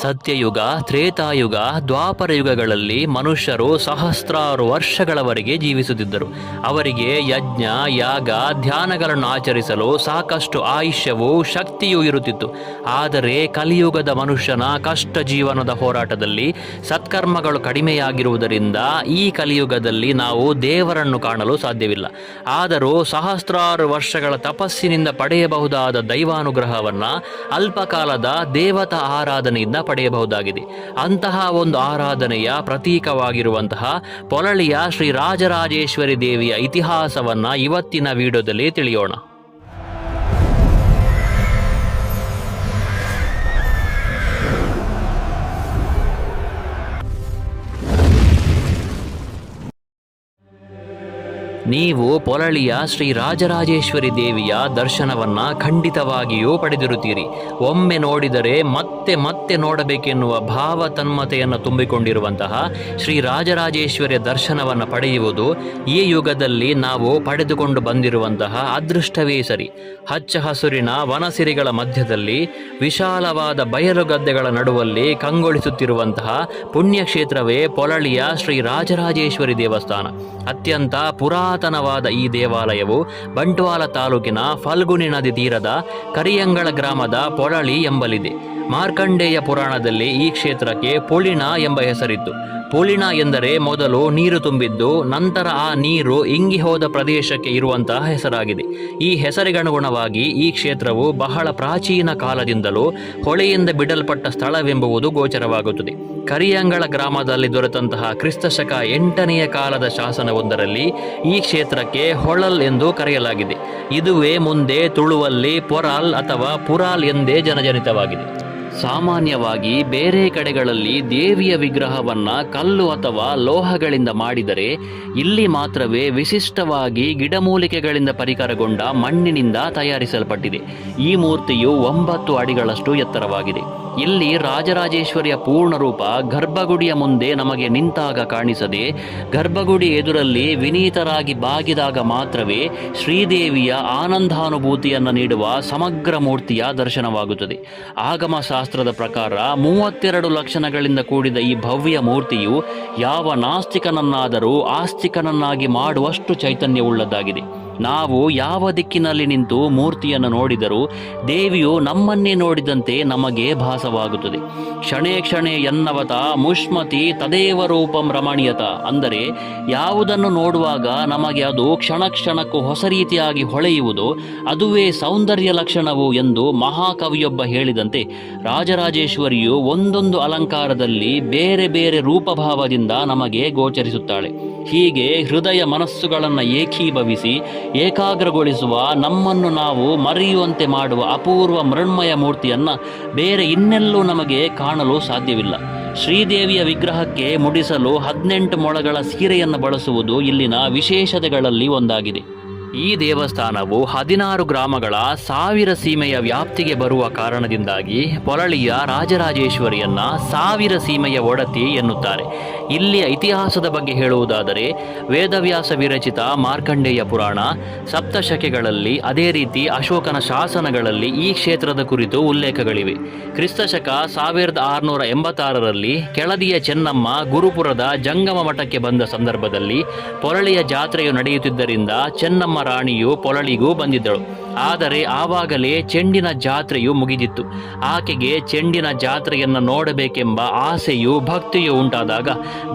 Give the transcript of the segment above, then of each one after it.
ಸತ್ಯಯುಗ, ತ್ರೇತಾಯುಗ, ದ್ವಾಪರ ಯುಗಗಳಲ್ಲಿ ಮನುಷ್ಯರು ಸಹಸ್ರಾರು ವರ್ಷಗಳವರೆಗೆ ಜೀವಿಸುತ್ತಿದ್ದರು. ಅವರಿಗೆ ಯಜ್ಞ, ಯಾಗ, ಧ್ಯಾನಗಳನ್ನು ಆಚರಿಸಲು ಸಾಕಷ್ಟು ಆಯುಷ್ಯವೂ ಶಕ್ತಿಯೂ ಇರುತ್ತಿತ್ತು. ಆದರೆ ಕಲಿಯುಗದ ಮನುಷ್ಯನ ಕಷ್ಟ ಜೀವನದ ಹೋರಾಟದಲ್ಲಿ ಸತ್ಕರ್ಮಗಳು ಕಡಿಮೆಯಾಗಿರುವುದರಿಂದ ಈ ಕಲಿಯುಗದಲ್ಲಿ ನಾವು ದೇವರನ್ನು ಕಾಣಲು ಸಾಧ್ಯವಿಲ್ಲ. ಆದರೂ ಸಹಸ್ರಾರು ವರ್ಷಗಳ ತಪಸ್ಸಿನಿಂದ ಪಡೆಯಬಹುದಾದ ದೈವಾನುಗ್ರಹವನ್ನು ಅಲ್ಪಕಾಲದ ದೇವತಾ ಆರಾಧನೆಯಿಂದ ಪಡೆಯಬಹುದಾಗಿದೆ. ಅಂತಹ ಒಂದು ಆರಾಧನೆಯ ಪ್ರತೀಕವಾಗಿರುವಂತಹ ಪೊಳಲಿಯ ಶ್ರೀ ರಾಜರಾಜೇಶ್ವರಿ ದೇವಿಯ ಇತಿಹಾಸವನ್ನು ಇವತ್ತಿನ ವಿಡಿಯೋದಲ್ಲಿ ತಿಳಿಯೋಣ. ನೀವು ಪೊಳಲಿಯ ಶ್ರೀ ರಾಜರಾಜೇಶ್ವರಿ ದೇವಿಯ ದರ್ಶನವನ್ನ ಖಂಡಿತವಾಗಿಯೂ ಪಡೆದಿರುತ್ತೀರಿ. ಒಮ್ಮೆ ನೋಡಿದರೆ ಮತ್ತೆ ಮತ್ತೆ ನೋಡಬೇಕೆನ್ನುವ ಭಾವ ತನ್ಮತೆಯನ್ನು ತುಂಬಿಕೊಂಡಿರುವಂತಹ ಶ್ರೀ ರಾಜರಾಜೇಶ್ವರಿಯ ದರ್ಶನವನ್ನು ಪಡೆಯುವುದು ಈ ಯುಗದಲ್ಲಿ ನಾವು ಪಡೆದುಕೊಂಡು ಬಂದಿರುವಂತಹ ಅದೃಷ್ಟವೇ ಸರಿ. ಹಚ್ಚ ಹಸುರಿನ ವನಸಿರಿಗಳ ಮಧ್ಯದಲ್ಲಿ ವಿಶಾಲವಾದ ಬಯಲು ಗದ್ದೆಗಳ ನಡುವಲ್ಲಿ ಕಂಗೊಳಿಸುತ್ತಿರುವಂತಹ ಪುಣ್ಯಕ್ಷೇತ್ರವೇ ಪೊಳಲಿಯ ಶ್ರೀ ರಾಜರಾಜೇಶ್ವರಿ ದೇವಸ್ಥಾನ. ಅತ್ಯಂತ ಪುರಾತನವಾದ ಈ ದೇವಾಲಯವು ಬಂಟ್ವಾಳ ತಾಲೂಕಿನ ಫಲ್ಗುಣಿ ನದಿ ತೀರದ ಕರಿಯಂಗಳ ಗ್ರಾಮದ ಪೊಳಲಿ ಎಂಬಲಿದೆ. ಮಾರ್ಕಂಡೇಯ ಪುರಾಣದಲ್ಲಿ ಈ ಕ್ಷೇತ್ರಕ್ಕೆ ಪುಳಿಣ ಎಂಬ ಹೆಸರಿತ್ತು. ಪುಳಿಣ ಎಂದರೆ ಮೊದಲು ನೀರು ತುಂಬಿದ್ದು ನಂತರ ಆ ನೀರು ಇಂಗಿ ಹೋದ ಪ್ರದೇಶಕ್ಕೆ ಇರುವಂತಹ ಹೆಸರಾಗಿದೆ. ಈ ಹೆಸರಿಗನುಗುಣವಾಗಿ ಈ ಕ್ಷೇತ್ರವು ಬಹಳ ಪ್ರಾಚೀನ ಕಾಲದಿಂದಲೂ ಹೊಳೆಯಿಂದ ಬಿಡಲ್ಪಟ್ಟ ಸ್ಥಳವೆಂಬುದು ಗೋಚರವಾಗುತ್ತದೆ. ಕರಿಯಂಗಳ ಗ್ರಾಮದಲ್ಲಿ ದೊರೆತಂತಹ ಕ್ರಿಸ್ತಶಕ 8ನೇ ಕಾಲದ ಶಾಸನವೊಂದರಲ್ಲಿ ಈ ಕ್ಷೇತ್ರಕ್ಕೆ ಹೊಳಲ್ ಎಂದು ಕರೆಯಲಾಗಿದೆ. ಇದುವೇ ಮುಂದೆ ತುಳುವಲ್ಲಿ ಪೊರಾಲ್ ಅಥವಾ ಪುರಾಲ್ ಎಂದೇ ಜನಜನಿತವಾಗಿದೆ. ಸಾಮಾನ್ಯವಾಗಿ ಬೇರೆ ಕಡೆಗಳಲ್ಲಿ ದೇವಿಯ ವಿಗ್ರಹವನ್ನ ಕಲ್ಲು ಅಥವಾ ಲೋಹಗಳಿಂದ ಮಾಡಿದರೆ ಇಲ್ಲಿ ಮಾತ್ರವೇ ವಿಶಿಷ್ಟವಾಗಿ ಗಿಡಮೂಲಿಕೆಗಳಿಂದ ಪರಿಕರಗೊಂಡ ಮಣ್ಣಿನಿಂದ ತಯಾರಿಸಲ್ಪಟ್ಟಿದೆ. ಈ ಮೂರ್ತಿಯು 9 ಅಡಿಗಳಷ್ಟು ಎತ್ತರವಾಗಿದೆ. ಇಲ್ಲಿ ರಾಜರಾಜೇಶ್ವರಿಯ ಪೂರ್ಣ ರೂಪ ಗರ್ಭಗುಡಿಯ ಮುಂದೆ ನಮಗೆ ನಿಂತಾಗ ಕಾಣಿಸದೆ ಗರ್ಭಗುಡಿ ಎದುರಲ್ಲಿ ವಿನೀತರಾಗಿ ಬಾಗಿದಾಗ ಮಾತ್ರವೇ ಶ್ರೀದೇವಿಯ ಆನಂದಾನುಭೂತಿಯನ್ನು ನೀಡುವ ಸಮಗ್ರ ಮೂರ್ತಿಯ ದರ್ಶನವಾಗುತ್ತದೆ. ಆಗಮ ಶಾಸ್ತ್ರದ ಪ್ರಕಾರ 32 ಲಕ್ಷಣಗಳಿಂದ ಕೂಡಿದ ಈ ಭವ್ಯ ಮೂರ್ತಿಯು ಯಾವ ನಾಸ್ತಿಕನನ್ನಾದರೂ ಆಸ್ತಿಕನನ್ನಾಗಿ ಮಾಡುವಷ್ಟು ಚೈತನ್ಯವುಳ್ಳದ್ದಾಗಿದೆ. ನಾವು ಯಾವ ದಿಕ್ಕಿನಲ್ಲಿ ನಿಂತು ಮೂರ್ತಿಯನ್ನು ನೋಡಿದರೂ ದೇವಿಯು ನಮ್ಮನ್ನೇ ನೋಡಿದಂತೆ ನಮಗೆ ಭಾಸವಾಗುತ್ತದೆ. ಕ್ಷಣೇ ಕ್ಷಣೇ ಎನ್ನವತ ಮುಷ್ಮತಿ ತದೇವ ರೂಪಂ ರಮಣೀಯತ, ಅಂದರೆ ಯಾವುದನ್ನು ನೋಡುವಾಗ ನಮಗೆ ಅದು ಕ್ಷಣ ಕ್ಷಣಕ್ಕೂ ಹೊಸ ರೀತಿಯಾಗಿ ಹೊಳೆಯುವುದು ಅದುವೇ ಸೌಂದರ್ಯ ಲಕ್ಷಣವು ಎಂದು ಮಹಾಕವಿಯೊಬ್ಬ ಹೇಳಿದಂತೆ ರಾಜರಾಜೇಶ್ವರಿಯು ಒಂದೊಂದು ಅಲಂಕಾರದಲ್ಲಿ ಬೇರೆ ಬೇರೆ ರೂಪಭಾವದಿಂದ ನಮಗೆ ಗೋಚರಿಸುತ್ತಾಳೆ. ಹೀಗೆ ಹೃದಯ ಮನಸ್ಸುಗಳನ್ನು ಏಕೀಭವಿಸಿ ಏಕಾಗ್ರಗೊಳಿಸುವ, ನಮ್ಮನ್ನು ನಾವು ಮರೆಯುವಂತೆ ಮಾಡುವ ಅಪೂರ್ವ ಮೃಣ್ಮಯ ಮೂರ್ತಿಯನ್ನು ಬೇರೆ ಇನ್ನೆಲ್ಲೂ ನಮಗೆ ಕಾಣಲು ಸಾಧ್ಯವಿಲ್ಲ. ಶ್ರೀದೇವಿಯ ವಿಗ್ರಹಕ್ಕೆ ಮುಡಿಸಲು 18 ಮೊಳಗಳ ಸೀರೆಯನ್ನು ಬಳಸುವುದು ಇಲ್ಲಿನ ವಿಶೇಷತೆಗಳಲ್ಲಿ ಒಂದಾಗಿದೆ. ಈ ದೇವಸ್ಥಾನವು 16 ಗ್ರಾಮಗಳ 1000 ಸೀಮೆಯ ವ್ಯಾಪ್ತಿಗೆ ಬರುವ ಕಾರಣದಿಂದಾಗಿ ಪೊಳಲಿಯ ರಾಜರಾಜೇಶ್ವರಿಯನ್ನ 1000 ಸೀಮೆಯ ಒಡತಿ ಎನ್ನುತ್ತಾರೆ. ಇಲ್ಲಿಯ ಇತಿಹಾಸದ ಬಗ್ಗೆ ಹೇಳುವುದಾದರೆ ವೇದವ್ಯಾಸ ವಿರಚಿತ ಮಾರ್ಕಂಡೇಯ ಪುರಾಣ, ಸಪ್ತಶಕೆಗಳಲ್ಲಿ ಅದೇ ರೀತಿ ಅಶೋಕನ ಶಾಸನಗಳಲ್ಲಿ ಈ ಕ್ಷೇತ್ರದ ಕುರಿತು ಉಲ್ಲೇಖಗಳಿವೆ. ಕ್ರಿಸ್ತಶಕ 1686ರಲ್ಲಿ ಕೆಳದಿಯ ಚೆನ್ನಮ್ಮ ಗುರುಪುರದ ಜಂಗಮ ಮಠಕ್ಕೆ ಬಂದ ಸಂದರ್ಭದಲ್ಲಿ ಪೊಳಲಿಯ ಜಾತ್ರೆಯು ನಡೆಯುತ್ತಿದ್ದರಿಂದ ಚೆನ್ನಮ್ಮ ರಾಣಿಯು ಪೊಳಲಿಗೂ ಬಂದಿದ್ದಳು. ಆದರೆ ಆವಾಗಲೇ ಚೆಂಡಿನ ಜಾತ್ರೆಯು ಮುಗಿದಿತ್ತು. ಆಕೆಗೆ ಚೆಂಡಿನ ಜಾತ್ರೆಯನ್ನು ನೋಡಬೇಕೆಂಬ ಆಸೆಯು ಭಕ್ತಿಯು ಉಂಟಾದಾಗ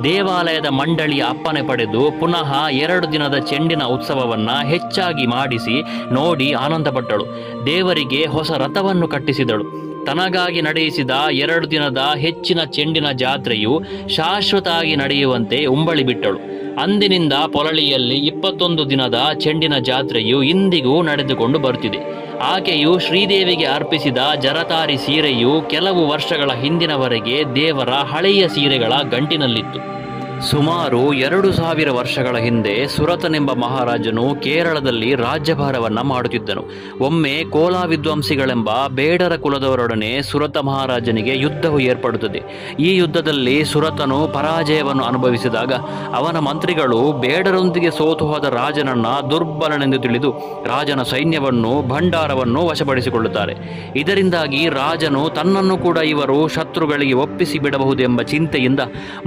ದೇವಾಲಯದ ಮಂಡಳಿಯ ಅಪ್ಪಣೆ ಪಡೆದು ಪುನಃ 2 ದಿನದ ಚೆಂಡಿನ ಉತ್ಸವವನ್ನು ಹೆಚ್ಚಾಗಿ ಮಾಡಿಸಿ ನೋಡಿ ಆನಂದಪಟ್ಟಳು. ದೇವರಿಗೆ ಹೊಸ ರಥವನ್ನು ಕಟ್ಟಿಸಿದಳು. ತನಗಾಗಿ ನಡೆಯಿಸಿದ 2 ದಿನದ ಹೆಚ್ಚಿನ ಚೆಂಡಿನ ಜಾತ್ರೆಯು ಶಾಶ್ವತವಾಗಿ ನಡೆಯುವಂತೆ ಉಂಬಳಿ ಬಿಟ್ಟಳು. ಅಂದಿನಿಂದ ಪೊಳಲಿಯಲ್ಲಿ 21 ದಿನದ ಚೆಂಡಿನ ಜಾತ್ರೆಯು ಇಂದಿಗೂ ನಡೆದುಕೊಂಡು ಬರುತ್ತಿದೆ. ಆಕೆಯು ಶ್ರೀದೇವಿಗೆ ಅರ್ಪಿಸಿದ ಜರತಾರಿ ಸೀರೆಯು ಕೆಲವು ವರ್ಷಗಳ ಹಿಂದಿನವರೆಗೆ ದೇವರ ಹಳೆಯ ಸೀರೆಗಳ ಗಂಟಿನಲ್ಲಿತ್ತು. ಸುಮಾರು 2000 ವರ್ಷಗಳ ಹಿಂದೆ ಸುರತನೆಂಬ ಮಹಾರಾಜನು ಕೇರಳದಲ್ಲಿ ರಾಜ್ಯಭಾರವನ್ನ ಮಾಡುತ್ತಿದ್ದನು. ಒಮ್ಮೆ ಕೋಲಾ ವಿದ್ವಾಂಸಿಗಳೆಂಬ ಬೇಡರ ಕುಲದವರೊಡನೆ ಸುರತ ಮಹಾರಾಜನಿಗೆ ಯುದ್ಧವು ಏರ್ಪಡುತ್ತದೆ. ಈ ಯುದ್ಧದಲ್ಲಿ ಸುರತನು ಪರಾಜಯವನ್ನು ಅನುಭವಿಸಿದಾಗ ಅವನ ಮಂತ್ರಿಗಳು ಬೇಡರೊಂದಿಗೆ ಸೋತು ಹೋದ ರಾಜನನ್ನ ದುರ್ಬಲನೆಂದು ತಿಳಿದು ರಾಜನ ಸೈನ್ಯವನ್ನು ಭಂಡಾರವನ್ನು ವಶಪಡಿಸಿಕೊಳ್ಳುತ್ತಾರೆ. ಇದರಿಂದಾಗಿ ರಾಜನು ತನ್ನನ್ನು ಕೂಡ ಇವರು ಶತ್ರುಗಳಿಗೆ ಒಪ್ಪಿಸಿ ಬಿಡಬಹುದೆಂಬ ಚಿಂತೆಯಿಂದ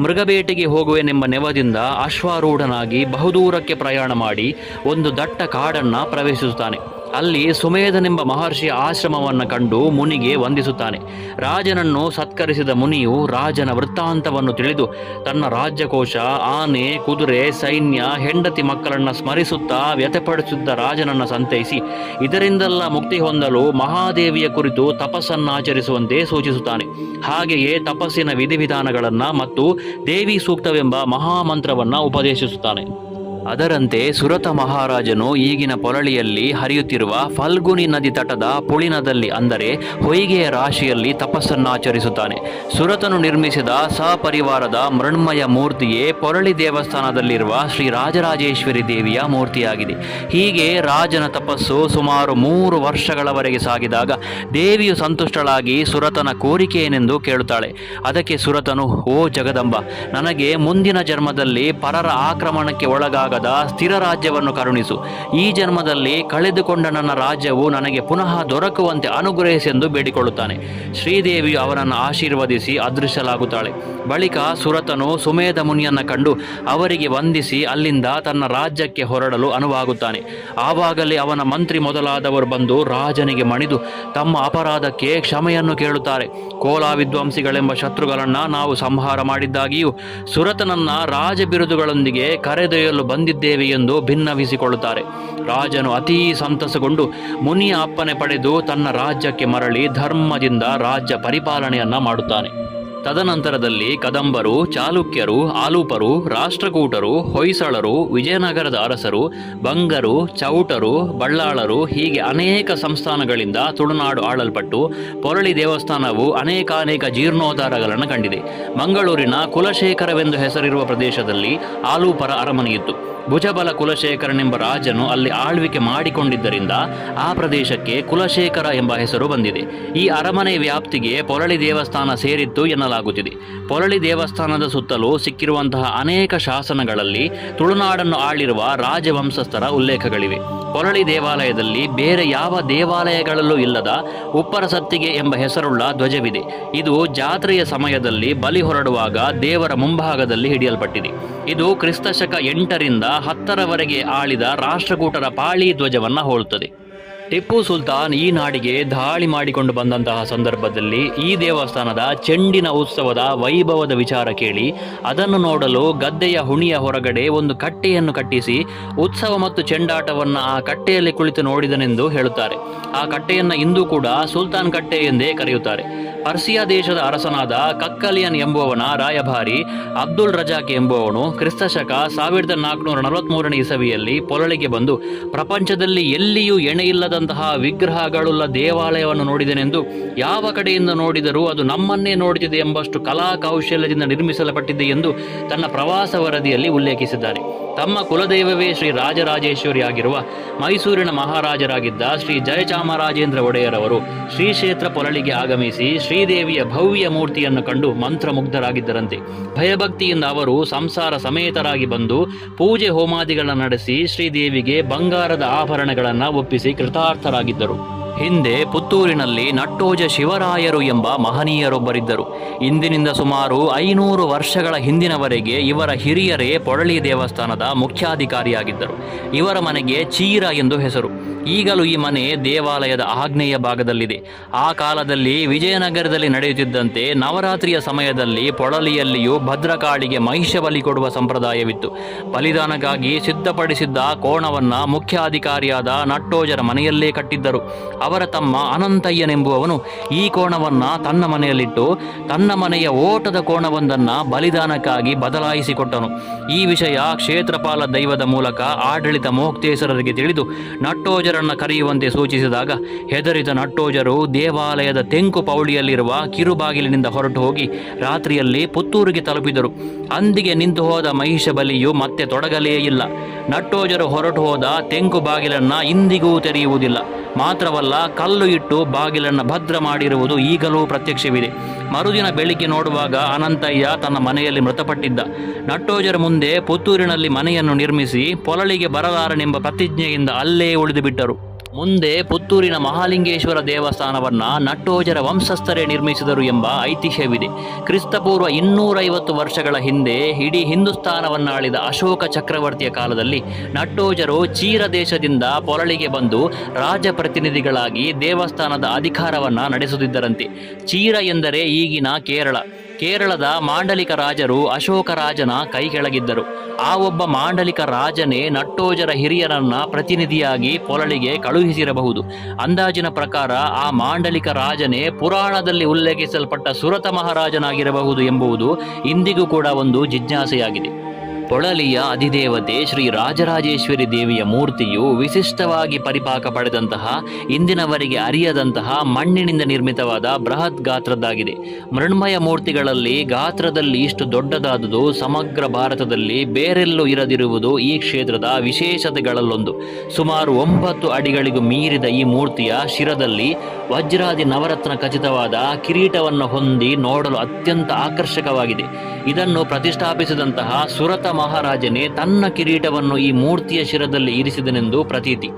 ಮೃಗಬೇಟೆಗೆ ಹೋಗುವೆನೆಂಬ ನೆವದಿಂದ ಅಶ್ವಾರೂಢನಾಗಿ ಬಹುದೂರಕ್ಕೆ ಪ್ರಯಾಣ ಮಾಡಿ ಒಂದು ದಟ್ಟ ಕಾಡನ್ನ ಪ್ರವೇಶಿಸುತ್ತಾನೆ. ಅಲ್ಲಿ ಸುಮೇಧನೆಂಬ ಮಹರ್ಷಿಯ ಆಶ್ರಮವನ್ನು ಕಂಡು ಮುನಿಗೆ ವಂದಿಸುತ್ತಾನೆ. ರಾಜನನ್ನು ಸತ್ಕರಿಸಿದ ಮುನಿಯು ರಾಜನ ವೃತ್ತಾಂತವನ್ನು ತಿಳಿದು ತನ್ನ ರಾಜ್ಯಕೋಶ, ಆನೆ, ಕುದುರೆ, ಸೈನ್ಯ, ಹೆಂಡತಿ ಮಕ್ಕಳನ್ನು ಸ್ಮರಿಸುತ್ತಾ ವ್ಯಥೆಪಡಿಸುತ್ತಿದ್ದ ರಾಜನನ್ನು ಸಂತೈಸಿ ಇದರಿಂದೆಲ್ಲ ಮುಕ್ತಿ ಹೊಂದಲು ಮಹಾದೇವಿಯ ಕುರಿತು ತಪಸ್ಸನ್ನಾಚರಿಸುವಂತೆ ಸೂಚಿಸುತ್ತಾನೆ. ಹಾಗೆಯೇ ತಪಸ್ಸಿನ ವಿಧಿವಿಧಾನಗಳನ್ನು ಮತ್ತು ದೇವಿ ಸೂಕ್ತವೆಂಬ ಮಹಾಮಂತ್ರವನ್ನು ಉಪದೇಶಿಸುತ್ತಾನೆ. ಅದರಂತೆ ಸುರತ ಮಹಾರಾಜನು ಈಗಿನ ಪೊರಳಿಯಲ್ಲಿ ಹರಿಯುತ್ತಿರುವ ಫಲ್ಗುನಿ ನದಿ ತಟದ ಪುಳಿನದಲ್ಲಿ, ಅಂದರೆ ಹೊಯ್ಗೆಯ ರಾಶಿಯಲ್ಲಿ ತಪಸ್ಸನ್ನಾಚರಿಸುತ್ತಾನೆ. ಸುರತನು ನಿರ್ಮಿಸಿದ ಸಪರಿವಾರದ ಮೃಣ್ಮಯ ಮೂರ್ತಿಯೇ ಪೊರಳಿ ದೇವಸ್ಥಾನದಲ್ಲಿರುವ ಶ್ರೀ ರಾಜರಾಜೇಶ್ವರಿ ದೇವಿಯ ಮೂರ್ತಿಯಾಗಿದೆ. ಹೀಗೆ ರಾಜನ ತಪಸ್ಸು ಸುಮಾರು 3 ವರ್ಷಗಳವರೆಗೆ ಸಾಗಿದಾಗ ದೇವಿಯು ಸಂತುಷ್ಟಳಾಗಿ ಸುರತನ ಕೋರಿಕೆ ಏನೆಂದು ಕೇಳುತ್ತಾಳೆ. ಅದಕ್ಕೆ ಸುರತನು, ಓ ಜಗದಂಬ, ನನಗೆ ಮುಂದಿನ ಜನ್ಮದಲ್ಲಿ ಪರರ ಆಕ್ರಮಣಕ್ಕೆ ಒಳಗಾಗ ಸ್ಥಿರ ರಾಜ್ಯವನ್ನು ಕರುಣಿಸು. ಈ ಜನ್ಮದಲ್ಲಿ ಕಳೆದುಕೊಂಡ ನನ್ನ ರಾಜ್ಯವು ನನಗೆ ಪುನಃ ದೊರಕುವಂತೆ ಅನುಗ್ರಹಿಸೆಂದು ಬೇಡಿಕೊಳ್ಳುತ್ತಾನೆ. ಶ್ರೀದೇವಿಯು ಅವನನ್ನು ಆಶೀರ್ವದಿಸಿ ಅದೃಶ್ಯಲಾಗುತ್ತಾಳೆ. ಬಳಿಕ ಸುರತನು ಸುಮೇಧ ಮುನಿಯನ್ನ ಕಂಡು ಅವರಿಗೆ ವಂದಿಸಿ ಅಲ್ಲಿಂದ ತನ್ನ ರಾಜ್ಯಕ್ಕೆ ಹೊರಡಲು ಅನುವಾಗುತ್ತಾನೆ. ಆವಾಗಲೇ ಅವನ ಮಂತ್ರಿ ಮೊದಲಾದವರು ಬಂದು ರಾಜನಿಗೆ ಮಣಿದು ತಮ್ಮ ಅಪರಾಧಕ್ಕೆ ಕ್ಷಮೆಯನ್ನು ಕೇಳುತ್ತಾರೆ. ಕೋಲಾ ವಿದ್ವಾಂಸಿಗಳೆಂಬ ಶತ್ರುಗಳನ್ನ ನಾವು ಸಂಹಾರ ಮಾಡಿದ್ದಾಗಿಯೂ ಸುರತನನ್ನ ರಾಜ ಬಿರುದುಗಳೊಂದಿಗೆ ಕರೆದೊಯ್ಯಲು ಬಂದಿದ್ದೇವೆ ಎಂದು ಭಿನ್ನವಿಸಿಕೊಳ್ಳುತ್ತಾರೆ. ರಾಜನು ಅತೀ ಸಂತಸಗೊಂಡು ಮುನಿಯ ಅಪ್ಪಣೆ ಪಡೆದು ತನ್ನ ರಾಜ್ಯಕ್ಕೆ ಮರಳಿ ಧರ್ಮದಿಂದ ರಾಜ್ಯ ಪರಿಪಾಲನೆಯನ್ನ ಮಾಡುತ್ತಾನೆ. ತದನಂತರದಲ್ಲಿ ಕದಂಬರು, ಚಾಲುಕ್ಯರು, ಆಲೂಪರು, ರಾಷ್ಟ್ರಕೂಟರು, ಹೊಯ್ಸಳರು, ವಿಜಯನಗರದ ಅರಸರು, ಬಂಗರು, ಚೌಟರು, ಬಳ್ಳಾಳರು ಹೀಗೆ ಅನೇಕ ಸಂಸ್ಥಾನಗಳಿಂದ ತುಳುನಾಡು ಆಳಲ್ಪಟ್ಟು ಪೊರಳಿ ದೇವಸ್ಥಾನವು ಅನೇಕಾನೇಕ ಜೀರ್ಣೋದ್ಧಾರಗಳನ್ನು ಕಂಡಿದೆ. ಮಂಗಳೂರಿನ ಕುಲಶೇಖರವೆಂದು ಹೆಸರಿರುವ ಪ್ರದೇಶದಲ್ಲಿ ಆಲೂಪರ ಅರಮನೆಯಿತ್ತು. ಭುಜಬಲ ಕುಲಶೇಖರನೆಂಬ ರಾಜನು ಅಲ್ಲಿ ಆಳ್ವಿಕೆ ಮಾಡಿಕೊಂಡಿದ್ದರಿಂದ ಆ ಪ್ರದೇಶಕ್ಕೆ ಕುಲಶೇಖರ ಎಂಬ ಹೆಸರು ಬಂದಿದೆ. ಈ ಅರಮನೆ ವ್ಯಾಪ್ತಿಗೆ ಪೊರಳಿ ದೇವಸ್ಥಾನ ಸೇರಿತ್ತು ಎನ್ನಲಾಗುತ್ತಿದೆ. ಪೊರಳಿ ದೇವಸ್ಥಾನದ ಸುತ್ತಲೂ ಸಿಕ್ಕಿರುವಂತಹ ಅನೇಕ ಶಾಸನಗಳಲ್ಲಿ ತುಳುನಾಡನ್ನು ಆಳಿರುವ ರಾಜವಂಶಸ್ಥರ ಉಲ್ಲೇಖಗಳಿವೆ. ಪೊರಳಿ ದೇವಾಲಯದಲ್ಲಿ ಬೇರೆ ಯಾವ ದೇವಾಲಯಗಳಲ್ಲೂ ಇಲ್ಲದ ಉಪ್ಪರ ಸತ್ತಿಗೆ ಎಂಬ ಹೆಸರುಳ್ಳ ಧ್ವಜವಿದೆ. ಇದು ಜಾತ್ರೆಯ ಸಮಯದಲ್ಲಿ ಬಲಿ ಹೊರಡುವಾಗ ದೇವರ ಮುಂಭಾಗದಲ್ಲಿ ಹಿಡಿಯಲ್ಪಟ್ಟಿದೆ. ಇದು ಕ್ರಿಸ್ತಶಕ 8ರಿಂದ 10ರವರೆಗೆ ಆಳಿದ ರಾಷ್ಟ್ರಕೂಟರ ಪಾಳಿ ಧ್ವಜವನ್ನು ಹೋಲುತ್ತದೆ. ಟಿಪ್ಪು ಸುಲ್ತಾನ್ ಈ ನಾಡಿಗೆ ದಾಳಿ ಮಾಡಿಕೊಂಡು ಬಂದಂತಹ ಸಂದರ್ಭದಲ್ಲಿ ಈ ದೇವಸ್ಥಾನದ ಚೆಂಡಿನ ಉತ್ಸವದ ವೈಭವದ ವಿಚಾರ ಕೇಳಿ ಅದನ್ನು ನೋಡಲು ಗದ್ದೆಯ ಹುಣಿಯ ಹೊರಗಡೆ ಒಂದು ಕಟ್ಟೆಯನ್ನು ಕಟ್ಟಿಸಿ ಉತ್ಸವ ಮತ್ತು ಚೆಂಡಾಟವನ್ನು ಆ ಕಟ್ಟೆಯಲ್ಲಿ ಕುಳಿತು ನೋಡಿದನೆಂದು ಹೇಳುತ್ತಾರೆ. ಆ ಕಟ್ಟೆಯನ್ನು ಇಂದು ಕೂಡ ಸುಲ್ತಾನ್ ಕಟ್ಟೆ ಎಂದೇ ಕರೆಯುತ್ತಾರೆ. ಪರ್ಸಿಯಾ ದೇಶದ ಅರಸನಾದ ಕಕ್ಕಲಿಯನ್ ಎಂಬುವವನ ರಾಯಭಾರಿ ಅಬ್ದುಲ್ ರಜಾಕ್ ಎಂಬುವವನು ಕ್ರಿಸ್ತಶಕ 1443ನೇ ಇಸವಿಯಲ್ಲಿ ಪೊರಳಿಗೆ ಬಂದು ಪ್ರಪಂಚದಲ್ಲಿ ಎಲ್ಲಿಯೂ ಎಣೆಯಿಲ್ಲದಂತಹ ವಿಗ್ರಹಗಳುಳ್ಳ ದೇವಾಲಯವನ್ನು ನೋಡಿದನೆಂದು, ಯಾವ ಕಡೆಯಿಂದ ನೋಡಿದರೂ ಅದು ನಮ್ಮನ್ನೇ ನೋಡುತ್ತಿದೆ ಎಂಬಷ್ಟು ಕಲಾ ಕೌಶಲ್ಯದಿಂದ ನಿರ್ಮಿಸಲ್ಪಟ್ಟಿದೆ ಎಂದು ತನ್ನ ಪ್ರವಾಸ ವರದಿಯಲ್ಲಿ ಉಲ್ಲೇಖಿಸಿದ್ದಾರೆ. ತಮ್ಮ ಕುಲದೈವವೇ ಶ್ರೀ ರಾಜರಾಜೇಶ್ವರಿ ಆಗಿರುವ ಮೈಸೂರಿನ ಮಹಾರಾಜರಾಗಿದ್ದ ಶ್ರೀ ಜಯಚಾಮರಾಜೇಂದ್ರ ಒಡೆಯರವರು ಶ್ರೀ ಕ್ಷೇತ್ರ ಪೊರಳಿಗೆ ಆಗಮಿಸಿ ಶ್ರೀದೇವಿಯ ಭವ್ಯ ಮೂರ್ತಿಯನ್ನು ಕಂಡು ಮಂತ್ರಮುಗ್ಧರಾಗಿದ್ದರಂತೆ. ಭಯಭಕ್ತಿಯಿಂದ ಅವರು ಸಂಸಾರ ಸಮೇತರಾಗಿ ಬಂದು ಪೂಜೆ ಹೋಮಾದಿಗಳನ್ನು ನಡೆಸಿ ಶ್ರೀದೇವಿಗೆ ಬಂಗಾರದ ಆಭರಣಗಳನ್ನು ಒಪ್ಪಿಸಿ ಕೃತಾರ್ಥರಾಗಿದ್ದರು. ಹಿಂದೆ ಪುತ್ತೂರಿನಲ್ಲಿ ನಟ್ಟೋಜ ಶಿವರಾಯರು ಎಂಬ ಮಹನೀಯರೊಬ್ಬರಿದ್ದರು. ಇಂದಿನಿಂದ ಸುಮಾರು 500 ವರ್ಷಗಳ ಹಿಂದಿನವರೆಗೆ ಇವರ ಹಿರಿಯರೇ ಪೊರಳಿ ದೇವಸ್ಥಾನದ ಮುಖ್ಯಾಧಿಕಾರಿಯಾಗಿದ್ದರು. ಇವರ ಮನೆಗೆ ಚೀರ ಎಂದು ಹೆಸರು. ಈಗಲೂ ಈ ಮನೆ ದೇವಾಲಯದ ಆಗ್ನೇಯ ಭಾಗದಲ್ಲಿದೆ. ಆ ಕಾಲದಲ್ಲಿ ವಿಜಯನಗರದಲ್ಲಿ ನಡೆಯುತ್ತಿದ್ದಂತೆ ನವರಾತ್ರಿಯ ಸಮಯದಲ್ಲಿ ಪೊಳಲಿಯಲ್ಲಿಯೂ ಭದ್ರಕಾಳಿಗೆ ಮಹಿಷ ಬಲಿ ಕೊಡುವ ಸಂಪ್ರದಾಯವಿತ್ತು. ಬಲಿದಾನಕ್ಕಾಗಿ ಸಿದ್ಧಪಡಿಸಿದ್ದ ಕೋಣವನ್ನು ಮುಖ್ಯಾಧಿಕಾರಿಯಾದ ನಟ್ಟೋಜರ ಮನೆಯಲ್ಲೇ ಕಟ್ಟಿದ್ದರು. ಅವರ ತಮ್ಮ ಅನಂತಯ್ಯನೆಂಬುವವನು ಈ ಕೋಣವನ್ನು ತನ್ನ ಮನೆಯಲ್ಲಿಟ್ಟು ತನ್ನ ಮನೆಯ ಓಟದ ಕೋಣವೊಂದನ್ನು ಬಲಿದಾನಕ್ಕಾಗಿ ಬದಲಾಯಿಸಿಕೊಟ್ಟನು. ಈ ವಿಷಯ ಕ್ಷೇತ್ರಪಾಲ ದೈವದ ಮೂಲಕ ಆಡಳಿತ ಮೋಕ್ತೇಸರರಿಗೆ ತಿಳಿದು ನಟ್ಟೋಜರನ್ನು ಕರೆಯುವಂತೆ ಸೂಚಿಸಿದಾಗ ಹೆದರಿದ ನಟ್ಟೋಜರು ದೇವಾಲಯದ ತೆಂಕು ಪೌಳಿಯಲ್ಲಿರುವ ಕಿರುಬಾಗಿಲಿನಿಂದ ಹೊರಟು ಹೋಗಿ ರಾತ್ರಿಯಲ್ಲಿ ಪುತ್ತೂರಿಗೆ ತಲುಪಿದರು. ಅಂದಿಗೆ ನಿಂತು ಹೋದ ಮಹಿಷ ಬಲಿಯು ಮತ್ತೆ ತೊಡಗಲೇ ಇಲ್ಲ. ನಟ್ಟೋಜರು ಹೊರಟು ಹೋದ ತೆಂಕು ಬಾಗಿಲನ್ನು ಇಂದಿಗೂ ತೆರೆಯುವುದಿಲ್ಲ. ಮಾತ್ರವಲ್ಲ, ಕಲ್ಲು ಇಟ್ಟು ಬಾಗಿಲನ್ನು ಭದ್ರ ಮಾಡಿರುವುದು ಈಗಲೂ ಪ್ರತ್ಯಕ್ಷವಿದೆ. ಮರುದಿನ ಬೆಳಿಗ್ಗೆ ನೋಡುವಾಗ ಅನಂತಯ್ಯ ತನ್ನ ಮನೆಯಲ್ಲಿ ಮೃತಪಟ್ಟಿದ್ದ. ನಟ್ಟೋಜರ ಮುಂದೆ ಪುತ್ತೂರಿನಲ್ಲಿ ಮನೆಯನ್ನು ನಿರ್ಮಿಸಿ ಪೊಲಳಿಗೆ ಬರಲಾರನೆಂಬ ಪ್ರತಿಜ್ಞೆಯಿಂದ ಅಲ್ಲೇ ಉಳಿದು ಬಿಟ್ಟರು. ಮುಂದೆ ಪುತ್ತೂರಿನ ಮಹಾಲಿಂಗೇಶ್ವರ ದೇವಸ್ಥಾನವನ್ನು ನಟ್ಟೋಜರ ವಂಶಸ್ಥರೇ ನಿರ್ಮಿಸಿದರು ಎಂಬ ಐತಿಹ್ಯವಿದೆ. ಕ್ರಿಸ್ತಪೂರ್ವ 250 ವರ್ಷಗಳ ಹಿಂದೆ ಇಡೀ ಹಿಂದೂಸ್ತಾನವನ್ನಾಳಿದ ಅಶೋಕ ಚಕ್ರವರ್ತಿಯ ಕಾಲದಲ್ಲಿ ನಟ್ಟೋಜರು ಚೀರ ದೇಶದಿಂದ ಪೊಲಳಿಗೆ ಬಂದು ರಾಜಪ್ರತಿನಿಧಿಗಳಾಗಿ ದೇವಸ್ಥಾನದ ಅಧಿಕಾರವನ್ನು ನಡೆಸುತ್ತಿದ್ದರಂತೆ. ಚೀರ ಎಂದರೆ ಈಗಿನ ಕೇರಳದ ಮಾಂಡಲಿಕ ರಾಜರು ಅಶೋಕ ರಾಜನ ಕೈ ಕೆಳಗಿದ್ದರು. ಆ ಒಬ್ಬ ಮಾಂಡಲಿಕ ರಾಜನೇ ನಟ್ಟೋಜರ ಹಿರಿಯರನ್ನ ಪ್ರತಿನಿಧಿಯಾಗಿ ಪೊಲಳಿಗೆ ಕಳುಹಿಸಿರಬಹುದು. ಅಂದಾಜಿನ ಪ್ರಕಾರ ಆ ಮಾಂಡಲಿಕ ರಾಜನೇ ಪುರಾಣದಲ್ಲಿ ಉಲ್ಲೇಖಿಸಲ್ಪಟ್ಟ ಸುರತ ಮಹಾರಾಜನಾಗಿರಬಹುದು ಎಂಬುದು ಇಂದಿಗೂ ಕೂಡ ಒಂದು ಜಿಜ್ಞಾಸೆಯಾಗಿದೆ. ಪೊಳಲಿಯ ಅಧಿದೇವತೆ ಶ್ರೀ ರಾಜರಾಜೇಶ್ವರಿ ದೇವಿಯ ಮೂರ್ತಿಯು ವಿಶಿಷ್ಟವಾಗಿ ಪರಿಪಾಕ ಪಡೆದಂತಹ, ಇಂದಿನವರೆಗೆ ಅರಿಯದಂತಹ ಮಣ್ಣಿನಿಂದ ನಿರ್ಮಿತವಾದ ಬೃಹತ್ ಗಾತ್ರದ್ದಾಗಿದೆ. ಮೃಣ್ಮಯ ಮೂರ್ತಿಗಳಲ್ಲಿ ಗಾತ್ರದಲ್ಲಿ ಇಷ್ಟು ದೊಡ್ಡದಾದುದು ಸಮಗ್ರ ಭಾರತದಲ್ಲಿ ಬೇರೆಲ್ಲೂ ಇರದಿರುವುದು ಈ ಕ್ಷೇತ್ರದ ವಿಶೇಷತೆಗಳಲ್ಲೊಂದು. ಸುಮಾರು 9 ಅಡಿಗಳಿಗೂ ಮೀರಿದ ಈ ಮೂರ್ತಿಯ ಶಿರದಲ್ಲಿ ವಜ್ರಾದಿ ನವರತ್ನ ಖಚಿತವಾದ ಕಿರೀಟವನ್ನು ಹೊಂದಿ ನೋಡಲು ಅತ್ಯಂತ ಆಕರ್ಷಕವಾಗಿದೆ. ಇದನ್ನು ಪ್ರತಿಷ್ಠಾಪಿಸಿದಂತಹ ಸುರತ ಮಹಾರಾಜನೇ ತನ್ನ ಕಿರೀಟವನ್ನು ಈ ಮೂರ್ತಿಯ ಶಿರದಲ್ಲಿ ಇರಿಸಿದನೆಂದು ಪ್ರತೀತಿ.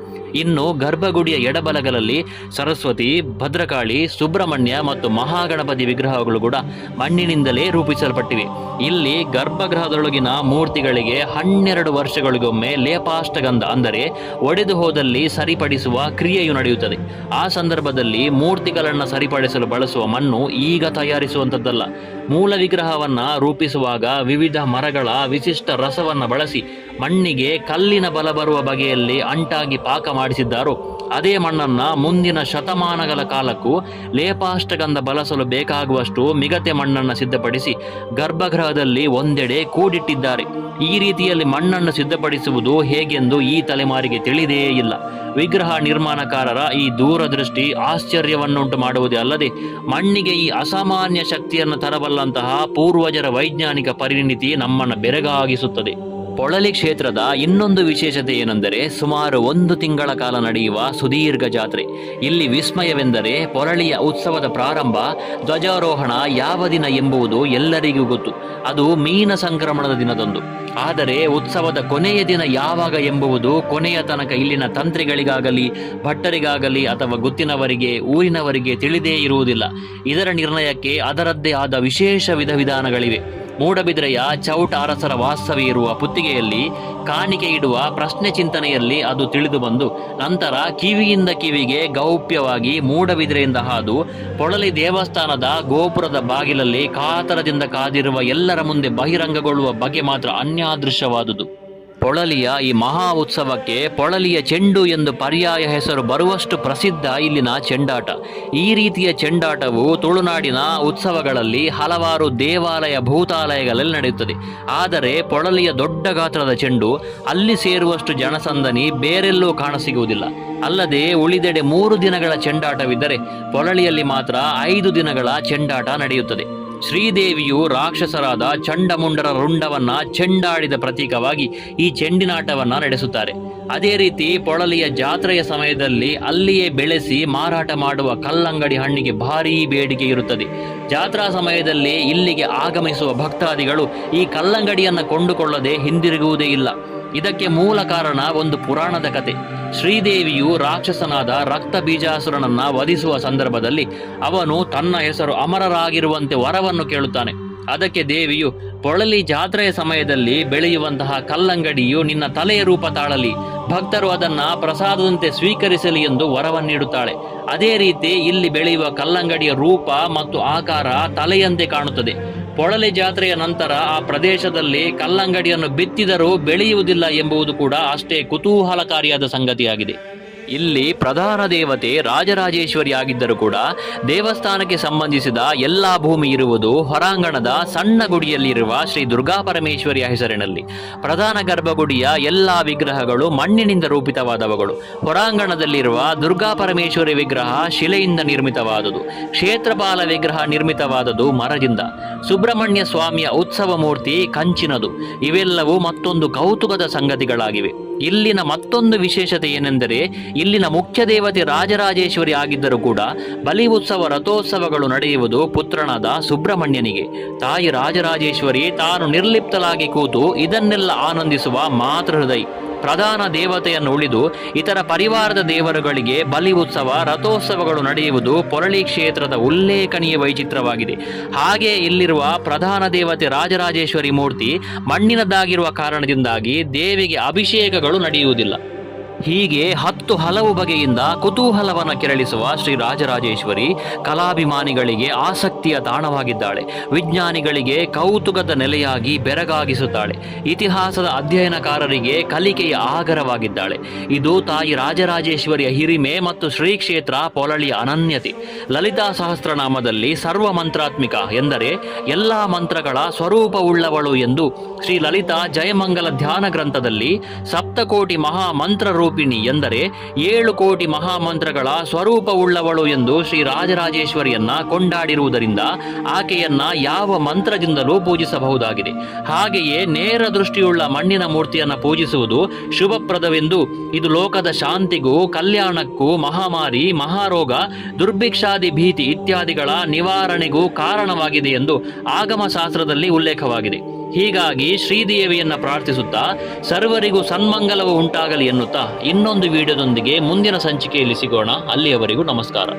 ಇನ್ನು ಗರ್ಭಗುಡಿಯ ಎಡಬಲಗಳಲ್ಲಿ ಸರಸ್ವತಿ, ಭದ್ರಕಾಳಿ, ಸುಬ್ರಹ್ಮಣ್ಯ ಮತ್ತು ಮಹಾಗಣಪತಿ ವಿಗ್ರಹಗಳು ಕೂಡ ಮಣ್ಣಿನಿಂದಲೇ ರೂಪಿಸಲ್ಪಟ್ಟಿವೆ. ಇಲ್ಲಿ ಗರ್ಭಗೃಹದೊಳಗಿನ ಮೂರ್ತಿಗಳಿಗೆ 12 ವರ್ಷಗಳಿಗೊಮ್ಮೆ ಲೇಪಾಷ್ಟಗಂಧ ಅಂದರೆ ಒಡೆದು ಹೋದಲ್ಲಿ ಸರಿಪಡಿಸುವ ಕ್ರಿಯೆಯು ನಡೆಯುತ್ತದೆ. ಆ ಸಂದರ್ಭದಲ್ಲಿ ಮೂರ್ತಿಗಳನ್ನು ಸರಿಪಡಿಸಲು ಬಳಸುವ ಮಣ್ಣು ಈಗ ತಯಾರಿಸುವಂಥದ್ದಲ್ಲ. ಮೂಲ ವಿಗ್ರಹವನ್ನು ರೂಪಿಸುವಾಗ ವಿವಿಧ ಮರಗಳ ವಿಶಿಷ್ಟ ರಸವನ್ನು ಬಳಸಿ ಮಣ್ಣಿಗೆ ಕಲ್ಲಿನ ಬಲ ಬರುವ ಬಗೆಯಲ್ಲಿ ಅಂಟಾಗಿ ಪಾಕ ಮಾಡಿಸಿದ್ದಾರೋ ಅದೇ ಮಣ್ಣನ್ನು ಮುಂದಿನ ಶತಮಾನಗಳ ಕಾಲಕ್ಕೂ ಲೇಪಾಷ್ಟಗಂಧ ಬಳಸಲು ಬೇಕಾಗುವಷ್ಟು ಮಿಗತೆ ಮಣ್ಣನ್ನು ಸಿದ್ಧಪಡಿಸಿ ಗರ್ಭಗೃಹದಲ್ಲಿ ಒಂದೆಡೆ ಕೂಡಿಟ್ಟಿದ್ದಾರೆ. ಈ ರೀತಿಯಲ್ಲಿ ಮಣ್ಣನ್ನು ಸಿದ್ಧಪಡಿಸುವುದು ಹೇಗೆಂದು ಈ ತಲೆಮಾರಿಗೆ ತಿಳಿದೇ ಇಲ್ಲ. ವಿಗ್ರಹ ನಿರ್ಮಾಣಕಾರರ ಈ ದೂರದೃಷ್ಟಿ ಆಶ್ಚರ್ಯವನ್ನುಂಟು ಮಾಡುವುದೇ ಅಲ್ಲದೆ ಮಣ್ಣಿಗೆ ಈ ಅಸಾಮಾನ್ಯ ಶಕ್ತಿಯನ್ನು ತರಬಲ್ಲಂತಹ ಪೂರ್ವಜರ ವೈಜ್ಞಾನಿಕ ಪರಿಣಿತಿ ನಮ್ಮನ್ನು ಬೆರಗಾಗಿಸುತ್ತದೆ. ಪೊಳಲಿ ಕ್ಷೇತ್ರದ ಇನ್ನೊಂದು ವಿಶೇಷತೆ ಏನೆಂದರೆ ಸುಮಾರು 1 ತಿಂಗಳ ಕಾಲ ನಡೆಯುವ ಸುದೀರ್ಘ ಜಾತ್ರೆ. ಇಲ್ಲಿ ವಿಸ್ಮಯವೆಂದರೆ ಪೊಳಲಿಯ ಉತ್ಸವದ ಪ್ರಾರಂಭ ಧ್ವಜಾರೋಹಣ ಯಾವ ದಿನ ಎಂಬುದು ಎಲ್ಲರಿಗೂ ಗೊತ್ತು. ಅದು ಮೀನ ಸಂಕ್ರಮಣದ ದಿನದಂದು. ಆದರೆ ಉತ್ಸವದ ಕೊನೆಯ ದಿನ ಯಾವಾಗ ಎಂಬುದು ಕೊನೆಯ ತನಕ ಇಲ್ಲಿನ ತಂತ್ರಿಗಳಿಗಾಗಲಿ ಭಟ್ಟರಿಗಾಗಲಿ ಅಥವಾ ಗುತ್ತಿನವರಿಗೆ ಊರಿನವರಿಗೆ ತಿಳಿದೇ ಇರುವುದಿಲ್ಲ. ಇದರ ನಿರ್ಣಯಕ್ಕೆ ಅದರದ್ದೇ ಆದ ವಿಶೇಷ ವಿಧಾನಗಳಿವೆ. ಮೂಡಬಿದ್ರೆಯ ಚೌಟ ಅರಸರ ವಾಸ್ತವ್ಯ ಇರುವ ಪುತ್ತಿಗೆಯಲ್ಲಿ ಕಾಣಿಕೆ ಇಡುವ ಪ್ರಶ್ನೆ ಚಿಂತನೆಯಲ್ಲಿ ಅದು ತಿಳಿದು ಬಂದು ನಂತರ ಕಿವಿಯಿಂದ ಕಿವಿಗೆ ಗೌಪ್ಯವಾಗಿ ಮೂಡಬಿದ್ರೆಯಿಂದ ಹಾದು ಪೊಳಲಿ ದೇವಸ್ಥಾನದ ಗೋಪುರದ ಬಾಗಿಲಲ್ಲಿ ಕಾತರದಿಂದ ಕಾದಿರುವ ಎಲ್ಲರ ಮುಂದೆ ಬಹಿರಂಗಗೊಳ್ಳುವ ಬಗೆ ಮಾತ್ರ ಅನ್ಯಾದೃಶ್ಯವಾದುದು. ಪೊಳಲಿಯ ಈ ಮಹಾ ಉತ್ಸವಕ್ಕೆ ಪೊಳಲಿಯ ಚೆಂಡು ಎಂದು ಪರ್ಯಾಯ ಹೆಸರು ಬರುವಷ್ಟು ಪ್ರಸಿದ್ಧ ಇಲ್ಲಿನ ಚೆಂಡಾಟ. ಈ ರೀತಿಯ ಚೆಂಡಾಟವು ತುಳುನಾಡಿನ ಉತ್ಸವಗಳಲ್ಲಿ ಹಲವಾರು ದೇವಾಲಯ ಭೂತಾಲಯಗಳಲ್ಲಿ ನಡೆಯುತ್ತದೆ. ಆದರೆ ಪೊಳಲಿಯ ದೊಡ್ಡ ಗಾತ್ರದ ಚೆಂಡು ಅಲ್ಲಿ ಸೇರುವಷ್ಟು ಜನಸಂದಣಿ ಬೇರೆಲ್ಲೂ ಕಾಣಸಿಗುವುದಿಲ್ಲ. ಅಲ್ಲದೆ ಉಳಿದೆಡೆ 3 ದಿನಗಳ ಚೆಂಡಾಟವಿದ್ದರೆ ಪೊಳಲಿಯಲ್ಲಿ ಮಾತ್ರ 5 ದಿನಗಳ ಚೆಂಡಾಟ ನಡೆಯುತ್ತದೆ. ಶ್ರೀದೇವಿಯು ರಾಕ್ಷಸರಾದ ಚಂಡಮುಂಡರ ರುಂಡವನ್ನ ಚೆಂಡಾಡಿದ ಪ್ರತೀಕವಾಗಿ ಈ ಚೆಂಡಿನಾಟವನ್ನ ನಡೆಸುತ್ತಾರೆ. ಅದೇ ರೀತಿ ಪೊಳಲಿಯ ಜಾತ್ರೆಯ ಸಮಯದಲ್ಲಿ ಅಲ್ಲಿಯೇ ಬೆಳೆಸಿ ಮಾರಾಟ ಮಾಡುವ ಕಲ್ಲಂಗಡಿ ಹಣ್ಣಿಗೆ ಭಾರೀ ಬೇಡಿಕೆ ಇರುತ್ತದೆ. ಜಾತ್ರಾ ಸಮಯದಲ್ಲಿ ಇಲ್ಲಿಗೆ ಆಗಮಿಸುವ ಭಕ್ತಾದಿಗಳು ಈ ಕಲ್ಲಂಗಡಿಯನ್ನು ಕೊಂಡುಕೊಳ್ಳದೆ ಹಿಂದಿರುಗುವುದೇ ಇಲ್ಲ. ಇದಕ್ಕೆ ಮೂಲ ಕಾರಣ ಒಂದು ಪುರಾಣದ ಕತೆ. ಶ್ರೀದೇವಿಯು ರಾಕ್ಷಸನಾದ ರಕ್ತ ಬೀಜಾಸುರನನ್ನ ವಧಿಸುವ ಸಂದರ್ಭದಲ್ಲಿ ಅವನು ತನ್ನ ಹೆಸರು ಅಮರರಾಗಿರುವಂತೆ ವರವನ್ನು ಕೇಳುತ್ತಾನೆ. ಅದಕ್ಕೆ ದೇವಿಯು ಪೊಳಲಿ ಜಾತ್ರೆಯ ಸಮಯದಲ್ಲಿ ಬೆಳೆಯುವಂತಹ ಕಲ್ಲಂಗಡಿಯು ನಿನ್ನ ತಲೆಯ ರೂಪ ತಾಳಲಿ, ಭಕ್ತರು ಅದನ್ನ ಪ್ರಸಾದದಂತೆ ಸ್ವೀಕರಿಸಲಿ ಎಂದು ವರವನ್ನಿಡುತ್ತಾಳೆ. ಅದೇ ರೀತಿ ಇಲ್ಲಿ ಬೆಳೆಯುವ ಕಲ್ಲಂಗಡಿಯ ರೂಪ ಮತ್ತು ಆಕಾರ ತಲೆಯಂತೆ ಕಾಣುತ್ತದೆ. ಪೊಳಲಿ ಜಾತ್ರೆಯ ನಂತರ ಆ ಪ್ರದೇಶದಲ್ಲಿ ಕಲ್ಲಂಗಡಿಯನ್ನು ಬಿತ್ತಿದರೂ ಬೆಳೆಯುವುದಿಲ್ಲ ಎಂಬುದು ಕೂಡ ಅಷ್ಟೇ ಕುತೂಹಲಕಾರಿಯಾದ ಸಂಗತಿಯಾಗಿದೆ. ಇಲ್ಲಿ ಪ್ರಧಾನ ದೇವತೆ ರಾಜರಾಜೇಶ್ವರಿ ಆಗಿದ್ದರೂ ಕೂಡ ದೇವಸ್ಥಾನಕ್ಕೆ ಸಂಬಂಧಿಸಿದ ಎಲ್ಲಾ ಭೂಮಿ ಇರುವುದು ಹೊರಾಂಗಣದ ಸಣ್ಣ ಗುಡಿಯಲ್ಲಿರುವ ಶ್ರೀ ದುರ್ಗಾ ಪರಮೇಶ್ವರಿಯ ಹೆಸರಿನಲ್ಲಿ. ಪ್ರಧಾನ ಗರ್ಭಗುಡಿಯ ಎಲ್ಲಾ ವಿಗ್ರಹಗಳು ಮಣ್ಣಿನಿಂದ ರೂಪಿತವಾದವುಗಳು. ಹೊರಾಂಗಣದಲ್ಲಿರುವ ದುರ್ಗಾ ಪರಮೇಶ್ವರಿ ವಿಗ್ರಹ ಶಿಲೆಯಿಂದ ನಿರ್ಮಿತವಾದುದು. ಕ್ಷೇತ್ರಪಾಲ ವಿಗ್ರಹ ನಿರ್ಮಿತವಾದದು ಮರದಿಂದ. ಸುಬ್ರಹ್ಮಣ್ಯ ಸ್ವಾಮಿಯ ಉತ್ಸವ ಮೂರ್ತಿ ಕಂಚಿನದು. ಇವೆಲ್ಲವೂ ಮತ್ತೊಂದು ಕೌತುಕದ ಸಂಗತಿಗಳಾಗಿವೆ. ಇಲ್ಲಿನ ಮತ್ತೊಂದು ವಿಶೇಷತೆ ಏನೆಂದರೆ, ಇಲ್ಲಿನ ಮುಖ್ಯ ದೇವತೆ ರಾಜರಾಜೇಶ್ವರಿ ಆಗಿದ್ದರೂ ಕೂಡ ಬಲಿ ಉತ್ಸವ ರಥೋತ್ಸವಗಳು ನಡೆಯುವುದು ಪುತ್ರನಾದ ಸುಬ್ರಹ್ಮಣ್ಯನಿಗೆ. ತಾಯಿ ರಾಜರಾಜೇಶ್ವರಿ ತಾನು ನಿರ್ಲಿಪ್ತಲಾಗಿ ಕೂತು ಇದನ್ನೆಲ್ಲ ಆನಂದಿಸುವ ಮಾತೃಹೃದಯಿ. ಪ್ರಧಾನ ದೇವತೆಯನ್ನು ಉಳಿದು ಇತರ ಪರಿವಾರದ ದೇವರುಗಳಿಗೆ ಬಲಿ ಉತ್ಸವ ರಥೋತ್ಸವಗಳು ನಡೆಯುವುದು ಪೊರಳಿ ಕ್ಷೇತ್ರದ ಉಲ್ಲೇಖನೀಯ ವೈಚಿತ್ರವಾಗಿದೆ. ಹಾಗೆ ಇಲ್ಲಿರುವ ಪ್ರಧಾನ ದೇವತೆ ರಾಜರಾಜೇಶ್ವರಿ ಮೂರ್ತಿ ಮಣ್ಣಿನದಾಗಿರುವ ಕಾರಣದಿಂದಾಗಿ ದೇವಿಗೆ ಅಭಿಷೇಕಗಳು ನಡೆಯುವುದಿಲ್ಲ. ಹೀಗೆ 10 ಹಲವು ಬಗೆಯಿಂದ ಕುತೂಹಲವನ್ನು ಕೆರಳಿಸುವ ಶ್ರೀ ರಾಜರಾಜೇಶ್ವರಿ ಕಲಾಭಿಮಾನಿಗಳಿಗೆ ಆಸಕ್ತಿಯ ತಾಣವಾಗಿದ್ದಾಳೆ. ವಿಜ್ಞಾನಿಗಳಿಗೆ ಕೌತುಕದ ನೆಲೆಯಾಗಿ ಬೆರಗಾಗಿಸುತ್ತಾಳೆ. ಇತಿಹಾಸದ ಅಧ್ಯಯನಕಾರರಿಗೆ ಕಲಿಕೆಯ ಆಗರವಾಗಿದ್ದಾಳೆ. ಇದು ತಾಯಿ ರಾಜರಾಜೇಶ್ವರಿಯ ಹಿರಿಮೆ ಮತ್ತು ಶ್ರೀ ಕ್ಷೇತ್ರ ಪೊರಳಿಯ ಅನನ್ಯತೆ. ಲಲಿತಾ ಸಹಸ್ರನಾಮದಲ್ಲಿ ಸರ್ವ ಮಂತ್ರಾತ್ಮಿಕ ಎಂದರೆ ಎಲ್ಲಾ ಮಂತ್ರಗಳ ಸ್ವರೂಪವುಳ್ಳವಳು ಎಂದು ಶ್ರೀ ಲಲಿತಾ ಜಯಮಂಗಲ ಧ್ಯಾನ ಗ್ರಂಥದಲ್ಲಿ ಸಪ್ತಕೋಟಿ ಮಹಾಮಂತ್ರ ರೂಪಿಣಿ ಎಂದರೆ 7 ಕೋಟಿ ಮಹಾಮಂತ್ರಗಳ ಸ್ವರೂಪವುಳ್ಳವಳು ಎಂದು ಶ್ರೀ ರಾಜರಾಜೇಶ್ವರಿಯನ್ನ ಕೊಂಡಾಡಿರುವುದರಿಂದ ಆಕೆಯನ್ನ ಯಾವ ಮಂತ್ರದಿಂದಲೂ ಪೂಜಿಸಬಹುದಾಗಿದೆ. ಹಾಗೆಯೇ ನೇರ ದೃಷ್ಟಿಯುಳ್ಳ ಮಣ್ಣಿನ ಮೂರ್ತಿಯನ್ನು ಪೂಜಿಸುವುದು ಶುಭಪ್ರದವೆಂದು, ಇದು ಲೋಕದ ಶಾಂತಿಗೂ ಕಲ್ಯಾಣಕ್ಕೂ ಮಹಾಮಾರಿ ಮಹಾರೋಗ ದುರ್ಭಿಕ್ಷಾದಿ ಭೀತಿ ಇತ್ಯಾದಿಗಳ ನಿವಾರಣೆಗೂ ಕಾರಣವಾಗಿದೆ ಎಂದು ಆಗಮಶಾಸ್ತ್ರದಲ್ಲಿ ಉಲ್ಲೇಖವಾಗಿದೆ. ಹೀಗಾಗಿ ಶ್ರೀದೇವಿಯನ್ನ ಪ್ರಾರ್ಥಿಸುತ್ತಾ ಸರ್ವರಿಗೂ ಸನ್ಮಂಗಲವು ಉಂಟಾಗಲಿ ಎನ್ನುತ್ತಾ ಇನ್ನೊಂದು ವಿಡಿಯೋದೊಂದಿಗೆ ಮುಂದಿನ ಸಂಚಿಕೆಯಲ್ಲಿ ಸಿಗೋಣ. ಅಲ್ಲಿಯವರೆಗೂ ನಮಸ್ಕಾರ.